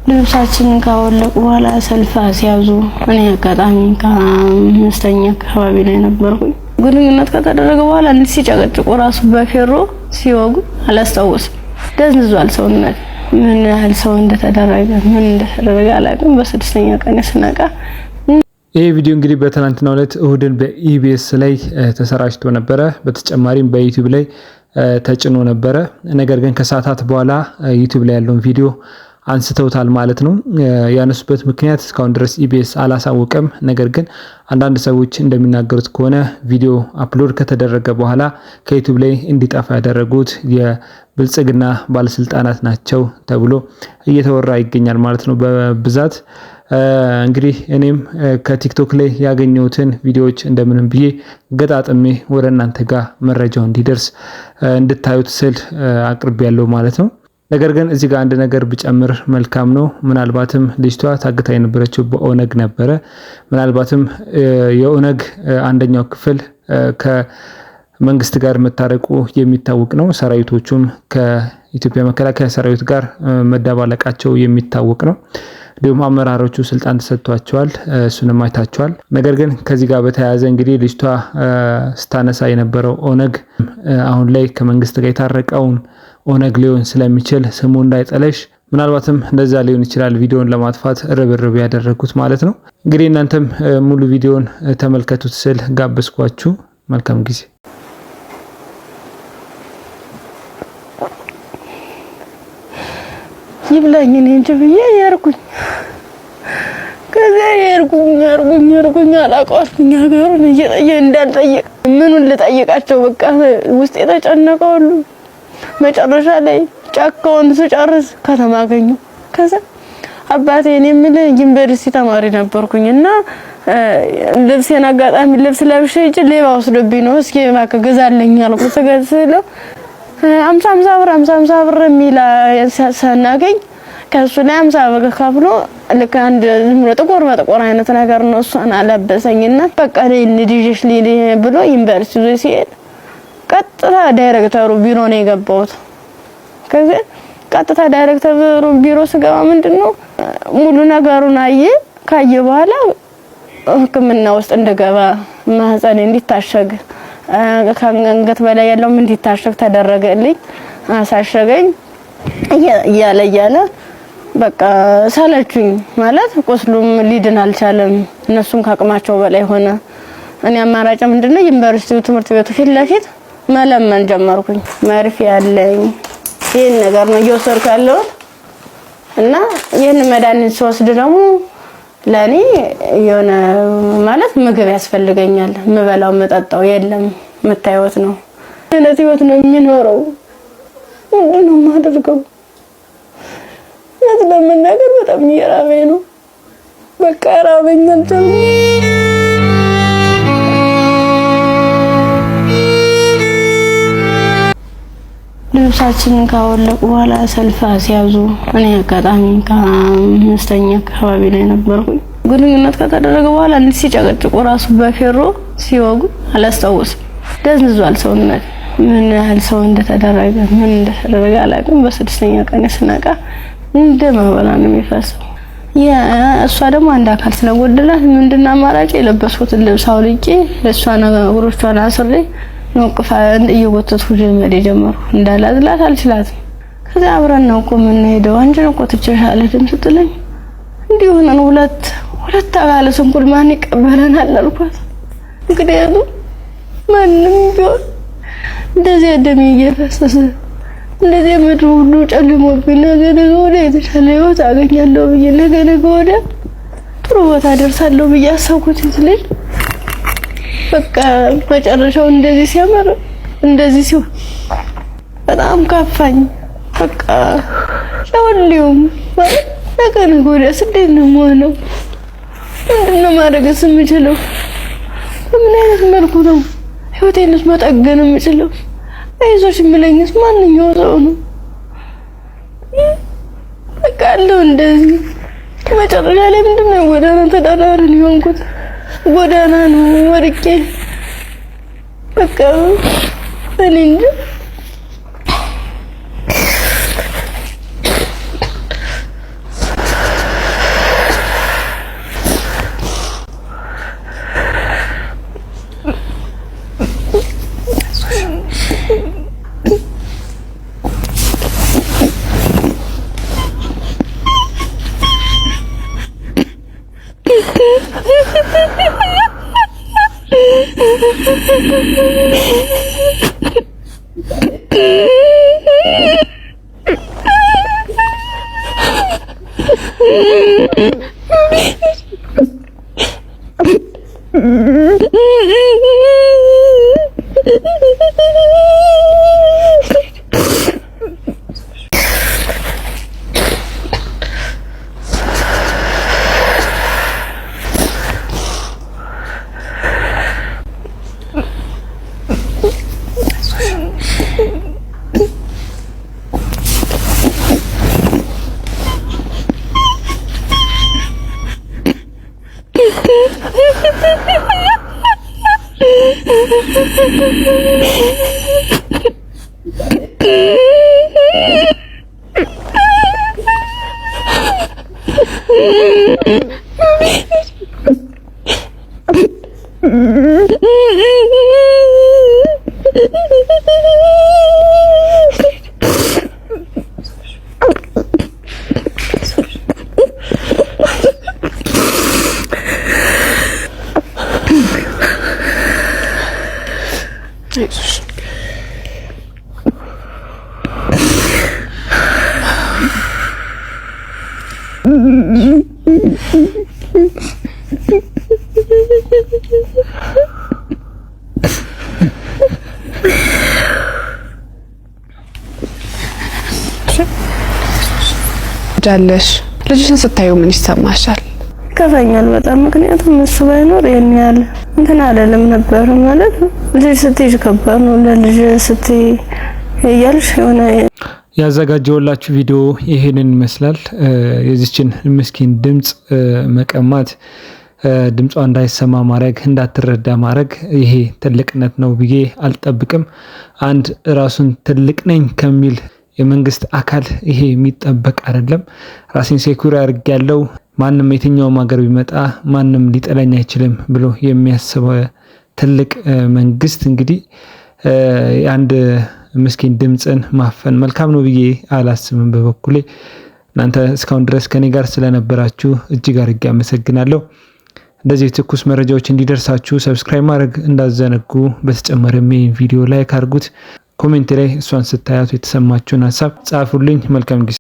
ልብሳችንን ካወለቁ በኋላ ሰልፍ ሲያዙ እኔ አጋጣሚ ከአምስተኛ አካባቢ ላይ ነበርኩኝ። ግንኙነት ከተደረገ በኋላ እንዴ ሲጨቀጭቁ ራሱ በፌሮ ሲወጉ አላስታውስም። ደንዝዟል ሰውነት። ምን ያህል ሰው እንደተደረገ አላውቅም። በስድስተኛ ቀን ስነቃ ይሄ ቪዲዮ እንግዲህ በትናንትናው ዕለት እሁድን በኢቢኤስ ላይ ተሰራጭቶ ነበረ። በተጨማሪም በዩቲዩብ ላይ ተጭኖ ነበረ። ነገር ግን ከሰዓታት በኋላ ዩቲዩብ ላይ ያለውን ቪዲዮ አንስተውታል ማለት ነው። ያነሱበት ምክንያት እስካሁን ድረስ ኢቢኤስ አላሳወቀም። ነገር ግን አንዳንድ ሰዎች እንደሚናገሩት ከሆነ ቪዲዮ አፕሎድ ከተደረገ በኋላ ከዩቲዩብ ላይ እንዲጠፋ ያደረጉት የብልጽግና ባለስልጣናት ናቸው ተብሎ እየተወራ ይገኛል ማለት ነው በብዛት። እንግዲህ እኔም ከቲክቶክ ላይ ያገኘሁትን ቪዲዮዎች እንደምንም ብዬ ገጣጥሜ ወደ እናንተ ጋር መረጃው እንዲደርስ እንድታዩት ስል አቅርቤያለሁ ማለት ነው። ነገር ግን እዚህ ጋር አንድ ነገር ብጨምር መልካም ነው። ምናልባትም ልጅቷ ታግታ የነበረችው በኦነግ ነበረ። ምናልባትም የኦነግ አንደኛው ክፍል ከመንግስት ጋር መታረቁ የሚታወቅ ነው። ሰራዊቶቹም ከኢትዮጵያ መከላከያ ሰራዊት ጋር መደባለቃቸው የሚታወቅ ነው። እንዲሁም አመራሮቹ ስልጣን ተሰጥቷቸዋል። እሱንም አይታቸዋል። ነገር ግን ከዚህ ጋር በተያያዘ እንግዲህ ልጅቷ ስታነሳ የነበረው ኦነግ አሁን ላይ ከመንግስት ጋር የታረቀውን ኦነግ ሊሆን ስለሚችል ስሙ እንዳይጠለሽ ምናልባትም እንደዛ ሊሆን ይችላል ቪዲዮን ለማጥፋት ርብርብ ያደረጉት ማለት ነው። እንግዲህ እናንተም ሙሉ ቪዲዮን ተመልከቱት ስል ጋብዝኳችሁ። መልካም ጊዜ። ይብላኝ እኔ እንጂ ብዬ ያርኩኝ ከዛ ያርኩኝ አላቋርኩኝ ሀገሩን እንዳልጠየቅ ምኑን ልጠይቃቸው በቃ ውስጥ የተጨነቀው ሁሉ መጨረሻ ላይ ጫካውን ስጨርስ ከተማ አገኘሁ። ከዛ አባቴ እኔ ምን ዩኒቨርሲቲ ተማሪ ነበርኩኝና ልብሴን አጋጣሚ ልብስ ለብሼ ሌባ ወስዶብኝ ነው እስኪ እባክህ ግዛልኝ አልኩት። ስገዛለው 50 ብር የሚላ ሳናገኝ ከሱ ላይ 50 ብር ከፍሎ ልክ አንድ ጥቁር በጥቁር አይነት ነገር ነው እሷን አለበሰኝና በቃ ልጅሽ ሊሊ ብሎ ዩኒቨርሲቲ ሲሄድ ቀጥታ ዳይሬክተሩ ቢሮ ነው የገባሁት። ከዛ ቀጥታ ዳይሬክተሩ ቢሮ ስገባ ምንድነው ሙሉ ነገሩን ካየ በኋላ ሕክምና ውስጥ እንደገባ ማህፀን እንዲታሸግ ከአንገት በላይ ያለው እንዲታሸግ ተደረገልኝ። አሳሸገኝ እያለ በቃ ሳለችኝ ማለት ቆስሉም ሊድን አልቻለም። እነሱም ካቅማቸው በላይ ሆነ። እኔ አማራጭ ምንድነው ዩኒቨርሲቲው ትምህርት ቤቱ ፊት ለፊት መለመን ጀመርኩኝ። መርፌ ያለኝ ይሄን ነገር ነው እየወሰድኩ ያለሁት እና ይሄን መድኃኒት ስወስድ ደግሞ ለኔ የሆነ ማለት ምግብ ያስፈልገኛል። ምበላው መጠጣው የለም መታየት ነው። እነዚህ ህይወት ነው የሚኖረው። ምንድነው የማደርገው? ለምን ነገር በጣም እየራበኝ ነው። በቃ ራበኝ እንትን ልብሳችንን ካወለቁ በኋላ ሰልፍ ሲያዙ እኔ አጋጣሚ ከአምስተኛ አካባቢ ላይ ነበርኩኝ። ግንኙነት ከተደረገ በኋላ እንዴ ሲጨቀጭቁ ራሱ በፌሮ ሲወጉ አላስታውስም። ደንዝዟል ሰውነት። ምን ያህል ሰው እንደተደረገ አላውቅም። በስድስተኛ ቀን ስነቃ እንደማወላ ነው የሚፈሰው። እሷ ደግሞ አንድ አካል ስለጎደላት ምንድነው አማራጭ የለበስኩትን ልብስ አውልቄ እሷ ነገሮቿን አስሬ ወቅፋ እየወተትኩ ጀመር ጀመርኩ። እንዳላዝላት አልችላትም። ከዛ አብረን ነው እኮ ምን ሄደው አንቺ ነው እኮ ትችላለሽ ስትለኝ እንዲሁ ነው ሁለት አካል ስንኩል ማን ይቀበለናል አልኳት። እንግዲህ ማንም ቢሆን እንደዚህ ደም እየፈሰሰ እንደዚህ ምድሩ ሁሉ ጨልሞብኝ ነገ ወዲያ የተሻለ ህይወት አገኛለሁ ብዬ ነገ ወዲያ ጥሩ ቦታ ደርሳለሁ ብዬ አሰብኩት ልጅ በቃ መጨረሻው እንደዚህ ሲያመር እንደዚህ ሲሆን በጣም ከፋኝ። በቃ ለወሊውም ነገ ወዲያ እንዴት ነው የምሆነው? ምንድነው ማድረግስ የምችለው? በምን አይነት መልኩ ነው ህይወቴንስ መጠገን የምችለው? አይዞሽ የሚለኝስ ማንኛው ሰው ነው? በቃ አለው እንደዚህ መጨረሻ ላይ ምንድነው ጎዳና ተዳዳሪ ሊሆንኩት ጎዳና ነው ወርቄ በቃ እኔ እንጃ። ጃለሽ ልጅሽን ስታዩ ምን ይሰማሻል? ከፋኛል በጣም ምክንያቱም እሱ ባይኖር የኔ ያለ እንትን አለለም ነበር ማለት ልጅ ስትይ ከባድ ነው ለልጅ ስትይ ያልሽ ሆነ ያዘጋጀውላችሁ ቪዲዮ ይሄንን ይመስላል። የዚችን ምስኪን ድምጽ መቀማት ድምጿ እንዳይሰማ ማድረግ እንዳትረዳ ማድረግ ይሄ ትልቅነት ነው ብዬ አልጠብቅም። አንድ ራሱን ትልቅ ነኝ ከሚል የመንግስት አካል ይሄ የሚጠበቅ አይደለም። ራሴን ሴኩር አድርጌያለሁ ማንም የትኛውም ሀገር ቢመጣ ማንም ሊጠላኝ አይችልም ብሎ የሚያስብ ትልቅ መንግስት እንግዲህ አንድ ምስኪን ድምጽን ማፈን መልካም ነው ብዬ አላስብም በበኩሌ። እናንተ እስካሁን ድረስ ከኔ ጋር ስለነበራችሁ እጅግ አድርጌ አመሰግናለሁ። እንደዚህ ትኩስ መረጃዎች እንዲደርሳችሁ ሰብስክራይብ ማድረግ እንዳዘነጉ። በተጨማሪም ይሄን ቪዲዮ ላይክ አድርጉት። ኮሜንት ላይ እሷን ስታያቱ የተሰማችሁን ሀሳብ ጻፉልኝ። መልካም ጊዜ